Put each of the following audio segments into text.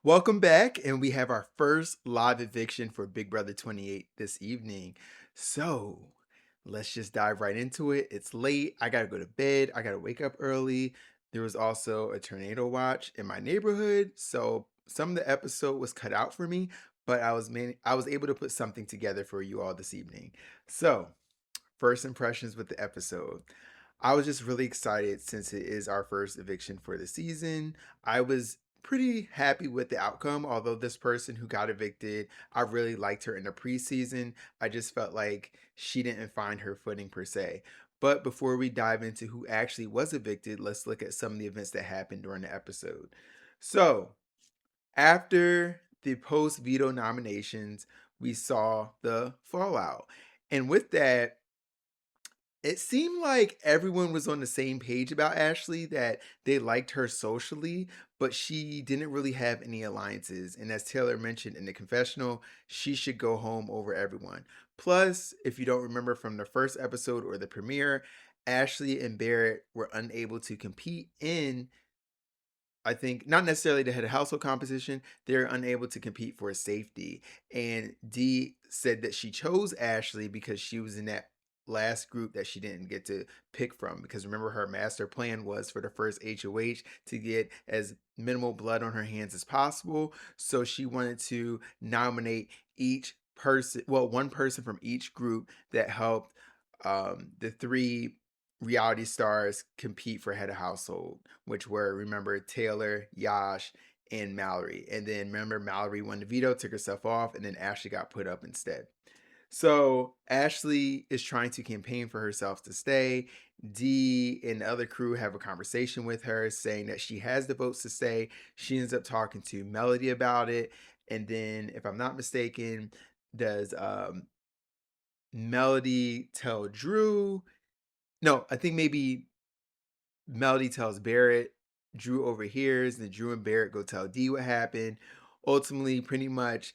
Welcome back, and we have our first live eviction for Big Brother 28 this evening. So let's just dive right into it. It's late. I gotta go to bed. I gotta wake up early. There was also a tornado watch in my neighborhood, so some of the episode was cut out for me, but I was able to put something together for you all this evening. So first impressions with the episode. I was just really excited since it is our first eviction for the season. I was pretty happy with the outcome, although this person who got evicted, I really liked her in the preseason. I just felt like she didn't find her footing per se. But before we dive into who actually was evicted, let's look at some of the events that happened during the episode. So, after the post veto nominations, we saw the fallout. And with that, it seemed like everyone was on the same page about Ashley, that they liked her socially, but she didn't really have any alliances. And as Taylor mentioned in the confessional, she should go home over everyone. Plus, if you don't remember from the first episode or the premiere, Ashley and Barrett were unable to compete in, I think, not necessarily the head of household competition. They're unable to compete for safety. And Dee said that she chose Ashley because she was in that last group that she didn't get to pick from. Because remember, her master plan was for the first HOH to get as minimal blood on her hands as possible. So she wanted to nominate each person, well, one person from each group that helped the three reality stars compete for head of household, which were, remember, Taylor, Yash, and Mallory. And then remember, Mallory won the veto, took herself off, and then Ashley got put up instead. So Ashley is trying to campaign for herself to stay. Dee and the other crew have a conversation with her saying that she has the votes to stay. She ends up talking to Melody about it. And then, if I'm not mistaken, does Melody tell Drew? No, I think maybe Melody tells Barrett, Drew overhears, and then Drew and Barrett go tell Dee what happened. Ultimately, pretty much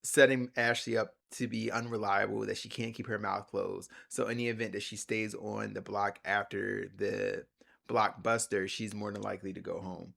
setting Ashley up to be unreliable, that she can't keep her mouth closed. So, in the event that she stays on the block after the blockbuster, she's more than likely to go home.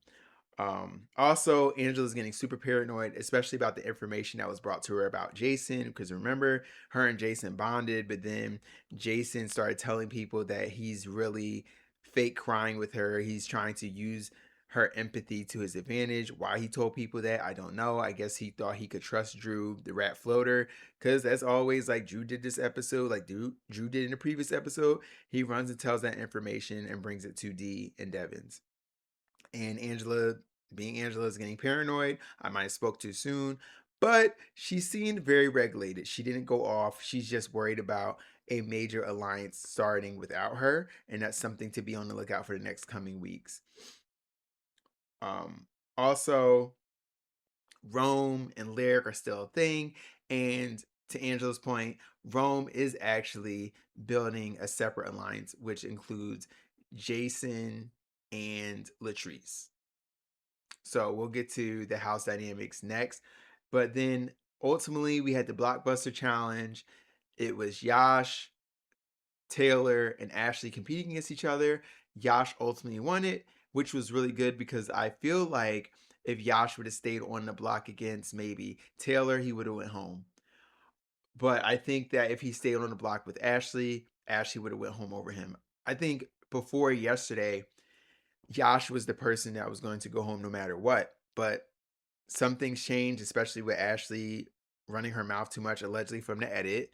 Also, Angela's getting super paranoid, especially about the information that was brought to her about Jason. Because remember, her and Jason bonded, but then Jason started telling people that he's really fake crying with her. He's trying to use her empathy to his advantage. Why he told people that, I don't know. I guess he thought he could trust Drew, the rat floater. Because as always, like Drew did this episode, like Drew did in the previous episode, he runs and tells that information and brings it to Dee and Devins. And Angela, being Angela, is getting paranoid. I might have spoke too soon, but she seemed very regulated. She didn't go off. She's just worried about a major alliance starting without her, and that's something to be on the lookout for the next coming weeks. Also, Rome and Lyric are still a thing, and to Angela's point, Rome is actually building a separate alliance, which includes Jason and Latrice. So we'll get to the house dynamics next. But then ultimately we had the blockbuster challenge. It was Yash, Taylor, and Ashley competing against each other. Yash ultimately won it, which was really good because I feel like if Yash would have stayed on the block against maybe Taylor, he would have went home. But I think that if he stayed on the block with Ashley, Ashley would have went home over him. I think before yesterday, Yash was the person that was going to go home no matter what. But some things changed, especially with Ashley running her mouth too much, allegedly from the edit.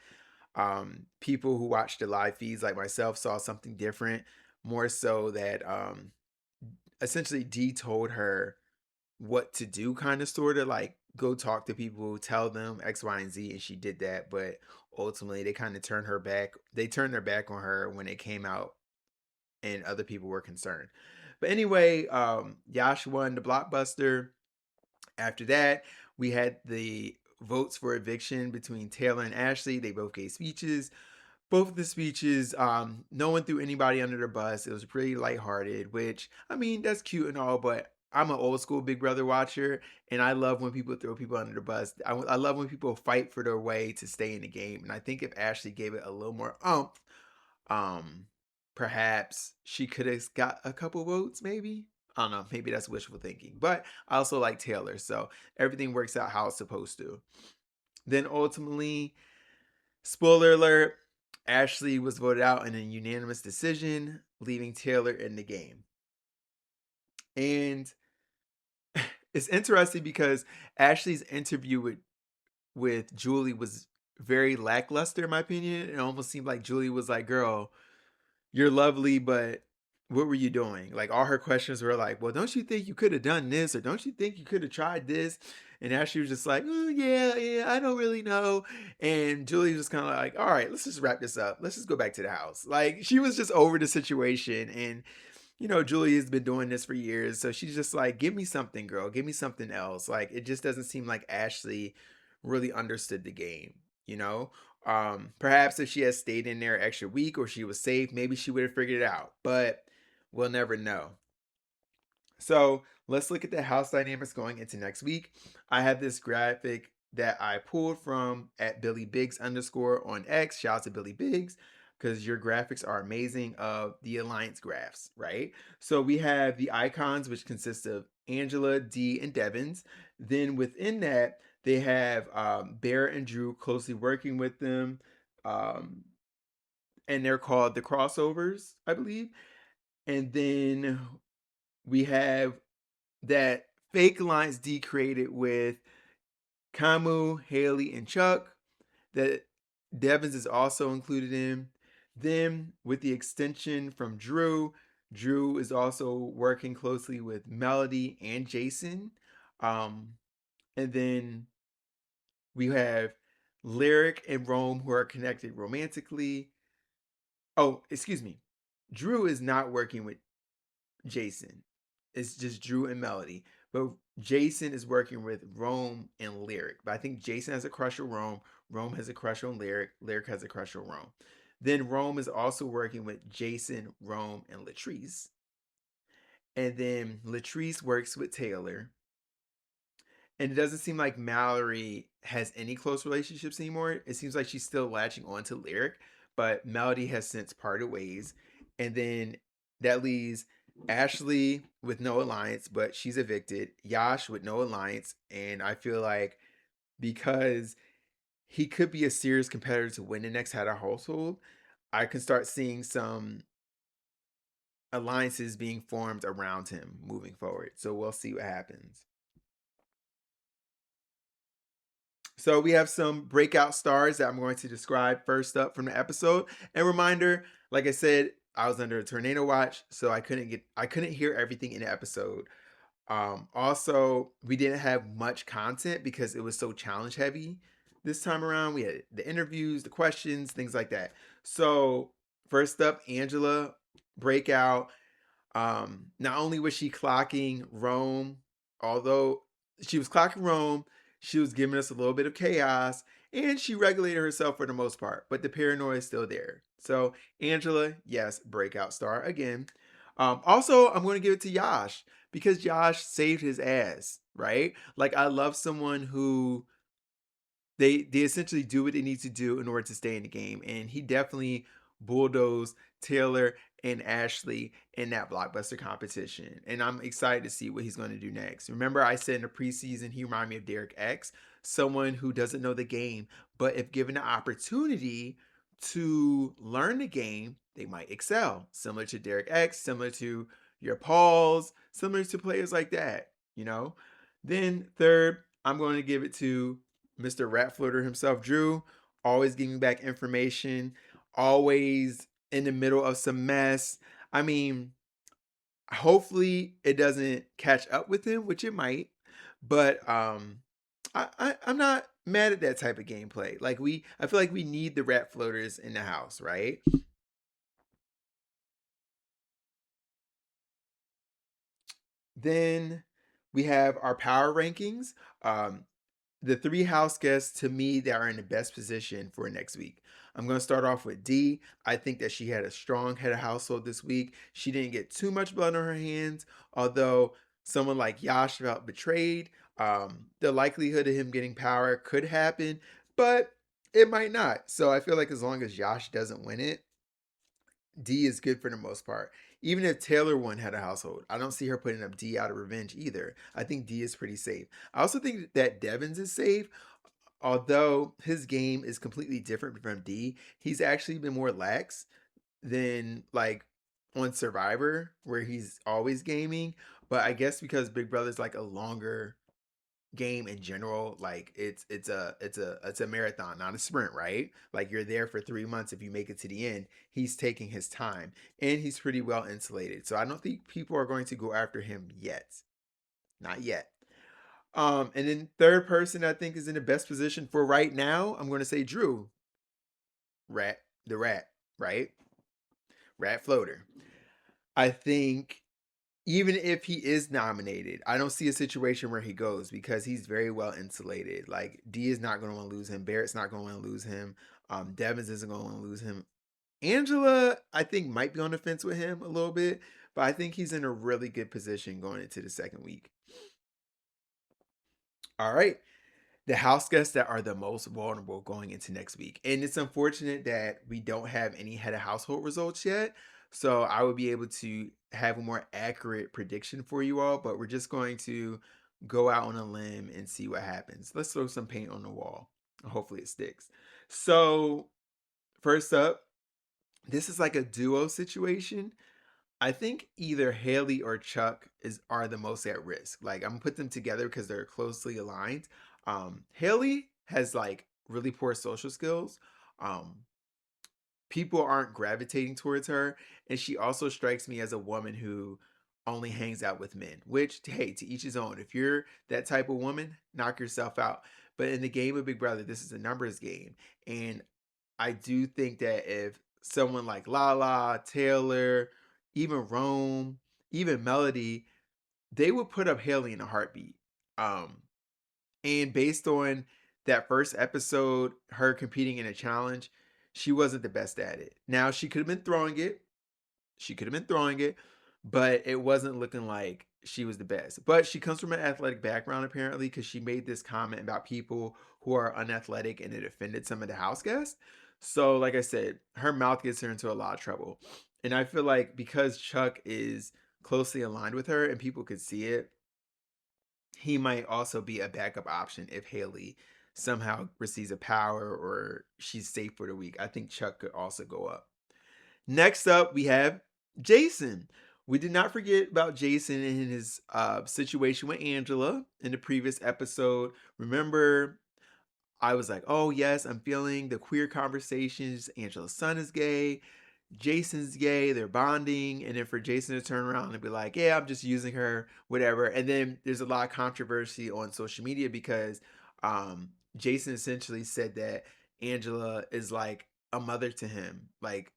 People who watched the live feeds, like myself, saw something different. More so that essentially Dee told her what to do, kind of, sort of like go talk to people, tell them X, Y, and Z, and she did that. But ultimately, they kind of turned her back. They turned their back on her when it came out, and other people were concerned. But anyway, Yash won the blockbuster. After that, we had the votes for eviction between Taylor and Ashley. They both gave speeches. Both of the speeches, no one threw anybody under the bus. It was pretty lighthearted, which, I mean, that's cute and all, but I'm an old school Big Brother watcher, and I love when people throw people under the bus. I love when people fight for their way to stay in the game. And I think if Ashley gave it a little more um, perhaps she could have got a couple votes, maybe. I don't know, maybe that's wishful thinking. But I also like Taylor, so everything works out how it's supposed to. Then ultimately, spoiler alert, Ashley was voted out in a unanimous decision, leaving Taylor in the game. And it's interesting because Ashley's interview with Julie was very lackluster in my opinion. It almost seemed like Julie was like, "Girl, you're lovely, but what were you doing?" Like all her questions were like, "Well, don't you think you could have done this, or don't you think you could have tried this?" And Ashley was just like, "Oh, yeah, I don't really know." And Julie was just kind of like, "All right, let's just wrap this up. Let's just go back to the house." Like she was just over the situation, and Julie has been doing this for years, so she's just like, "Give me something, girl. Give me something else." Like it just doesn't seem like Ashley really understood the game, you know? Perhaps if she had stayed in there extra week or she was safe, maybe she would have figured it out, but we'll never know. So let's look at the house dynamics going into next week. I have this graphic that I pulled from at Billy Biggs underscore on X. Shout out to Billy Biggs because your graphics are amazing of the alliance graphs, right? So we have the icons, which consist of Angela, Dee, and Devins. Then within that, they have Bear and Drew closely working with them. Um, and they're called the crossovers, I believe. And then we have that fake alliance D created with Camu, Haley, and Chuck that Devins is also included in. Then with the extension from Drew is also working closely with Melody and Jason. Um, and then we have Lyric and Rome who are connected romantically. Oh, excuse me. Drew is not working with Jason. It's just Drew and Melody. But Jason is working with Rome and Lyric. But I think Jason has a crush on Rome. Rome has a crush on Lyric. Lyric has a crush on Rome. Then Rome is also working with Jason, Rome, and Latrice. And then Latrice works with Taylor. And it doesn't seem like Mallory has any close relationships anymore. It seems like she's still latching on to Lyric, but Melody has since parted ways. And then that leaves Ashley with no alliance, but she's evicted. Yash with no alliance. And I feel like because he could be a serious competitor to win the next head of household, I can start seeing some alliances being formed around him moving forward. So we'll see what happens. So we have some breakout stars that I'm going to describe first up from the episode. And reminder, like I said, I was under a tornado watch, so I couldn't hear everything in the episode. Also, we didn't have much content because it was so challenge heavy this time around. We had the interviews, the questions, things like that. So first up, Angela breakout. Not only was she clocking Rome, although she was clocking Rome, she was giving us a little bit of chaos, and she regulated herself for the most part, but the paranoia is still there. So Angela, yes, breakout star again. Also, I'm going to give it to Yash because Yash saved his ass, right? Like I love someone who they essentially do what they need to do in order to stay in the game, and he definitely bulldozed Taylor and Ashley in that blockbuster competition. And I'm excited to see what he's going to do next. Remember, I said in the preseason he reminded me of Derek X, someone who doesn't know the game, but if given the opportunity to learn the game, they might excel. Similar to Derek X, similar to your Pauls, similar to players like that, you know? Then third, I'm going to give it to Mr. Rat Floater himself, Drew, always giving back information, always in the middle of some mess. I mean, hopefully it doesn't catch up with him, which it might, but I'm not mad at that type of gameplay. Like I feel like we need the rat floaters in the house, right? Then we have our power rankings. The three house guests to me that are in the best position for next week. I'm going to start off with D. I think that she had a strong head of household this week. She didn't get too much blood on her hands, although someone like Yash felt betrayed. The likelihood of him getting power could happen, but it might not. So I feel like as long as Yash doesn't win it, D is good for the most part. Even if Taylor one had a household, I don't see her putting up D out of revenge either. I think D is pretty safe. I also think that Devins is safe, although his game is completely different from D. He's actually been more lax than like on Survivor, where he's always gaming. But I guess because Big Brother's like a longer game in general, like it's a marathon, not a sprint, right? Like you're there for 3 months. If you make it to the end, he's taking his time and he's pretty well insulated, so I don't think people are going to go after him yet. Not yet. And then third person I think is in the best position for right now, I'm going to say Drew. Rat, the rat, right? Rat floater. I think even if he is nominated, I don't see a situation where he goes because he's very well insulated. Like D is not going to want to lose him. Barrett's not going to want to lose him. Devins isn't going to want to lose him. Angela, I think, might be on the fence with him a little bit, but I think he's in a really good position going into the second week. All right. The house guests that are the most vulnerable going into next week. And it's unfortunate that we don't have any head of household results yet. So I would be able to have a more accurate prediction for you all, but we're just going to go out on a limb and see what happens. Let's throw some paint on the wall. Hopefully it sticks. So, first up, this is like a duo situation. I think either Haley or Chuck are the most at risk. Like I'm gonna put them together because they're closely aligned. Haley has like really poor social skills. Um, People aren't gravitating towards her, and she also strikes me as a woman who only hangs out with men. Which, hey, to each his own. If you're that type of woman, knock yourself out. But in the game of Big Brother, this is a numbers game, and I do think that if someone like Lala, Taylor, even Rome, even Melody, they would put up Haley in a heartbeat. Um, and based on that first episode, her competing in a challenge, she wasn't the best at it. Now she could have been throwing it. She could have been throwing it, but it wasn't looking like she was the best. But she comes from an athletic background apparently because she made this comment about people who are unathletic and it offended some of the house guests. So, like I said, her mouth gets her into a lot of trouble. And I feel like because Chuck is closely aligned with her and people could see it, he might also be a backup option if Haley somehow receives a power or she's safe for the week. I think Chuck could also go up. Next up, we have Jason. We did not forget about Jason and his situation with Angela in the previous episode. Remember, I was like, oh, yes, I'm feeling the queer conversations. Angela's son is gay. Jason's gay, they're bonding, and then for Jason to turn around and be like, yeah, I'm just using her, whatever. And then there's a lot of controversy on social media because Jason essentially said that Angela is like a mother to him, like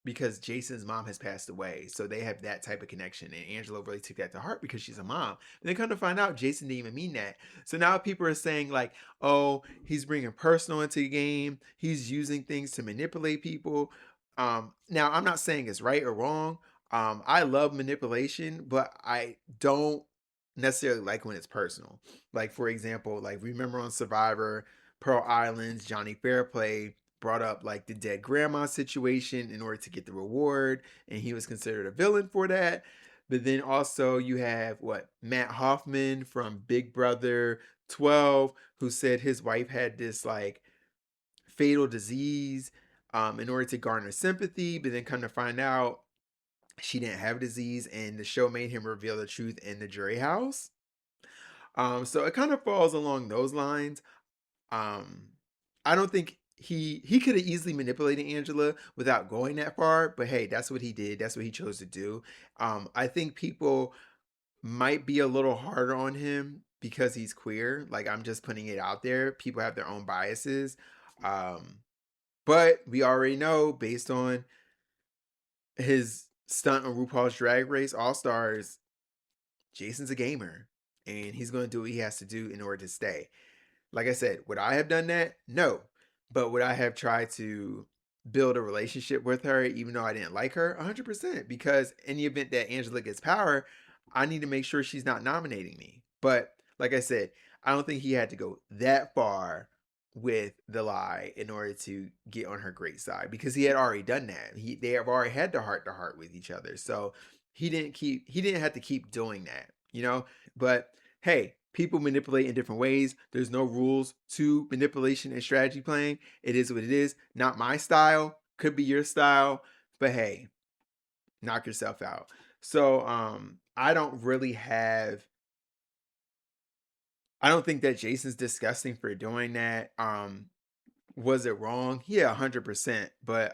because Jason's mom has passed away. So they have that type of connection. And Angela really took that to heart because she's a mom. And then come to find out, Jason didn't even mean that. So now people are saying, like, oh, he's bringing personal into the game. He's using things to manipulate people. Now, I'm not saying it's right or wrong. I love manipulation, but I don't necessarily like when it's personal. Like, for example, like remember on Survivor, Pearl Islands, Johnny Fairplay brought up like the dead grandma situation in order to get the reward, and he was considered a villain for that. But then also you have what Matt Hoffman from Big Brother 12, who said his wife had this like fatal disease in order to garner sympathy, but then come to find out she didn't have a disease, and the show made him reveal the truth in the jury house. So it kind of falls along those lines. Um, I don't think he could have easily manipulated Angela without going that far, but hey, that's what he did. That's what he chose to do. I think people might be a little harder on him because he's queer. Like I'm just putting it out there. People have their own biases. Um, but we already know based on his stunt on RuPaul's Drag Race All Stars, Jason's a gamer and he's going to do what he has to do in order to stay. Like I said, would I have done that? No. But would I have tried to build a relationship with her even though I didn't like her? 100%. Because in the event that Angela gets power, I need to make sure she's not nominating me. But like I said, I don't think he had to go that far with the lie in order to get on her great side, because he had already done that. They have already had the heart to heart with each other. So he didn't have to keep doing that, you know? But hey, people manipulate in different ways. There's no rules to manipulation and strategy playing. It is what it is. Not my style, could be your style, but hey, knock yourself out. So I don't think that Jason's disgusting for doing that. Was it wrong? Yeah, 100%. But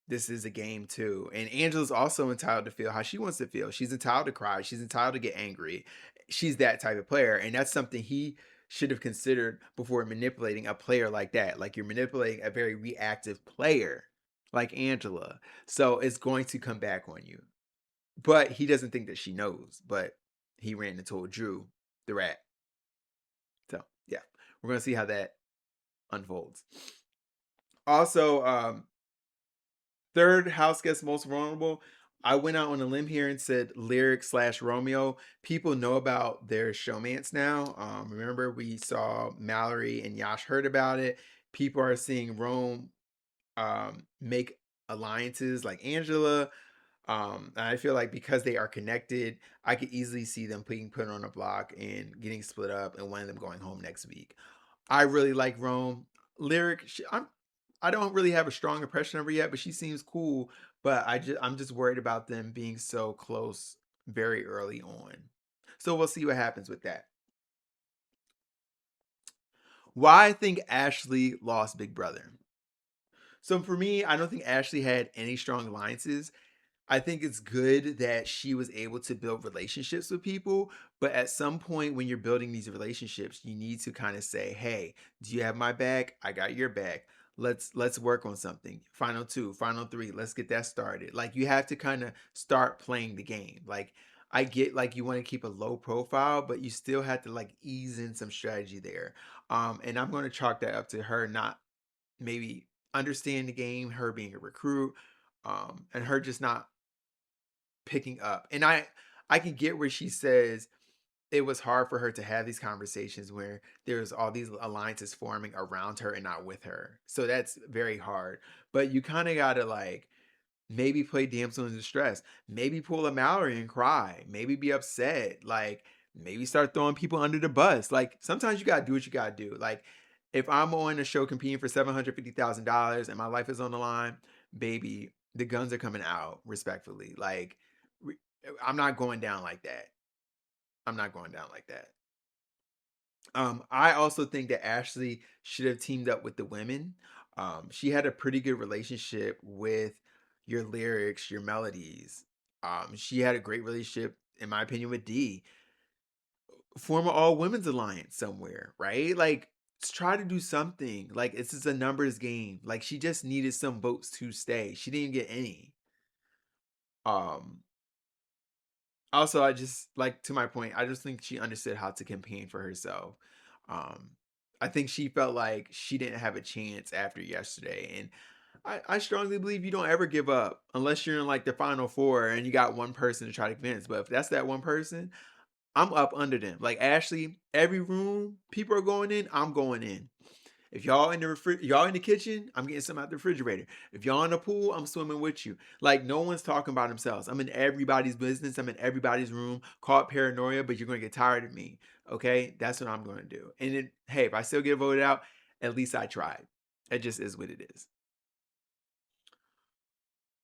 this is a game too. And Angela's also entitled to feel how she wants to feel. She's entitled to cry. She's entitled to get angry. She's that type of player. And that's something he should have considered before manipulating a player like that. Like, you're manipulating a very reactive player like Angela. So it's going to come back on you. But he doesn't think that she knows. But he ran and told Drew, the rat. So yeah, we're gonna see how that unfolds. Also, third house guest most vulnerable. I went out on a limb here and said Lyric slash Romeo. People know about their showmance now. Remember, we saw Mallory and Yash heard about it. People are seeing Rome make alliances like Angela. And I feel like because they are connected, I could easily see them being put on a block and getting split up, and one of them going home next week. I really like Rome. Lyric, I don't really have a strong impression of her yet, but she seems cool. But I'm just worried about them being so close very early on. So we'll see what happens with that. Why I think Ashley lost Big Brother. So for me, I don't think Ashley had any strong alliances. I think it's good that she was able to build relationships with people, but at some point when you're building these relationships, you need to kind of say, "Hey, do you have my back? I got your back. Let's work on something. Final 2, final 3, let's get that started." Like, you have to kind of start playing the game. Like, I get like you want to keep a low profile, but you still have to like ease in some strategy there. And I'm going to chalk that up to her not maybe understand the game, her being a recruit, and her just not picking up. And I can get where she says it was hard for her to have these conversations where there's all these alliances forming around her and not with her. So that's very hard. But you kind of got to like maybe play damsel in distress. Maybe pull a Mallory and cry. Maybe be upset. Like, maybe start throwing people under the bus. Like, sometimes you got to do what you got to do. Like, if I'm on a show competing for $750,000 and my life is on the line, baby, the guns are coming out, respectfully. Like, I'm not going down like that. I'm not going down like that. I also think that Ashley should have teamed up with the women. She had a pretty good relationship with your lyrics, your melodies. She had a great relationship, in my opinion, with D. Form an all women's alliance somewhere, right? Like, try to do something. Like, this is a numbers game. Like, she just needed some votes to stay. She didn't get any. Um, Also, I just like, to my point, I just think she understood how to campaign for herself. Um, I think she felt like she didn't have a chance after yesterday. And I strongly believe you don't ever give up unless you're in like the final four and you got one person to try to convince. But if that's that one person, I'm up under them. Like Ashley, every room people are going in, I'm going in. If y'all in the y'all in the kitchen, I'm getting some out the refrigerator. If y'all in the pool, I'm swimming with you. Like, no one's talking about themselves. I'm in everybody's business. I'm in everybody's room. Call it paranoia, but you're gonna get tired of me. Okay, that's what I'm gonna do. And then, hey, if I still get voted out, at least I tried. It just is what it is.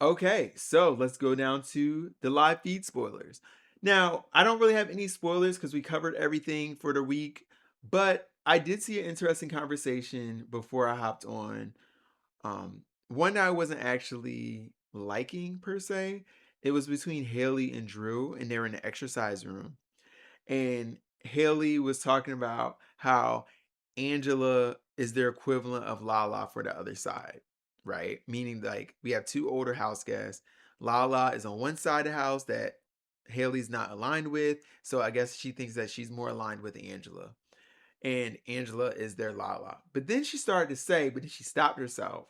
Okay, so let's go down to the live feed spoilers. Now, I don't really have any spoilers because we covered everything for the week, but I did see an interesting conversation before I hopped on. One that I wasn't actually liking per se. It was between Haley and Drew, and they were in the exercise room. And Haley was talking about how Angela is their equivalent of Lala for the other side, right? Meaning, like, we have two older house guests. Lala is on one side of the house that Haley's not aligned with. So I guess she thinks that she's more aligned with Angela. And Angela is their Lala. But then she started to say, but then she stopped herself.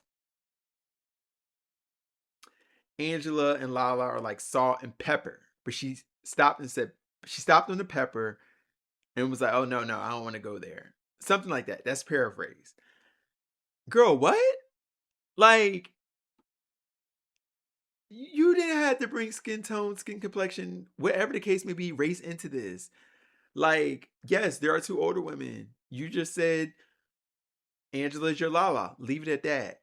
Angela and Lala are like salt and pepper. But she stopped on the pepper and was like, oh, no, I don't want to go there. Something like that. That's paraphrase. Girl, what? Like, you didn't have to bring skin tone, skin complexion, whatever the case may be, race into this. Like, yes, there are two older women. You just said Angela's your Lala. Leave it at that.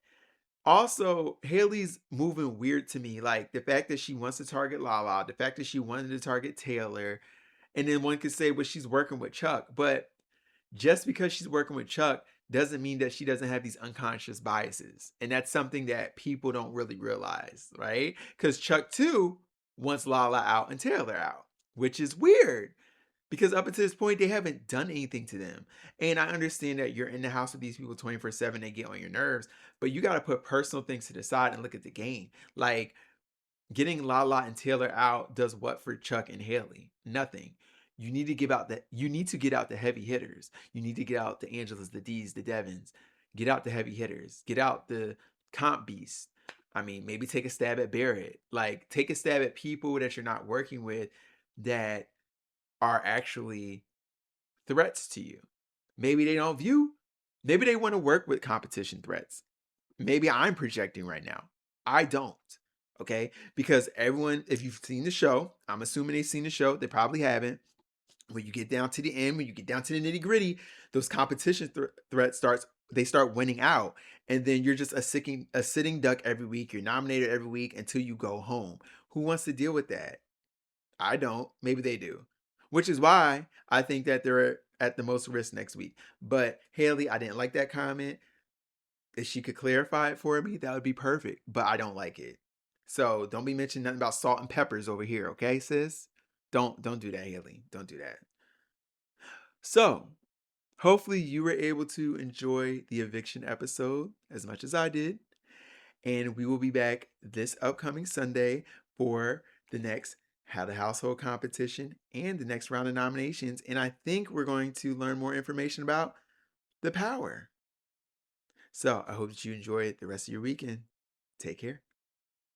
Also, Haley's moving weird to me. Like the fact that she wants to target Lala, the fact that she wanted to target Taylor, and then one could say, well, she's working with Chuck. But just because she's working with Chuck doesn't mean that she doesn't have these unconscious biases. And that's something that people don't really realize, right? Because Chuck, too, wants Lala out and Taylor out, which is weird because up until this point, they haven't done anything to them. And I understand that you're in the house with these people 24/7, they get on your nerves, but you got to put personal things to the side and look at the game. Like, getting Lala and Taylor out does what for Chuck and Haley? Nothing. You need to get out the heavy hitters. You need to get out the Angelas, the D's, the Devons. Get out the heavy hitters. Get out the comp beasts. I mean, maybe take a stab at Barrett. Like, take a stab at people that you're not working with that are actually threats to you. Maybe they don't view, maybe they want to work with competition threats. Maybe I'm projecting right now. I don't. Okay? Because everyone, if you've seen the show, I'm assuming they've seen the show, they probably haven't. When you get down to the end, when you get down to the nitty gritty, those competition threats they start winning out. And then you're just a sitting duck every week. You're nominated every week until you go home. Who wants to deal with that? I don't. Maybe they do. Which is why I think that they're at the most risk next week. But Haley, I didn't like that comment. If she could clarify it for me, that would be perfect. But I don't like it. So don't be mentioning nothing about salt and peppers over here, okay, sis? Don't do that, Haley. Don't do that. So hopefully you were able to enjoy the eviction episode as much as I did. And we will be back this upcoming Sunday for the next How the Household competition and the next round of nominations. And I think we're going to learn more information about the power. So I hope that you enjoy the rest of your weekend. Take care.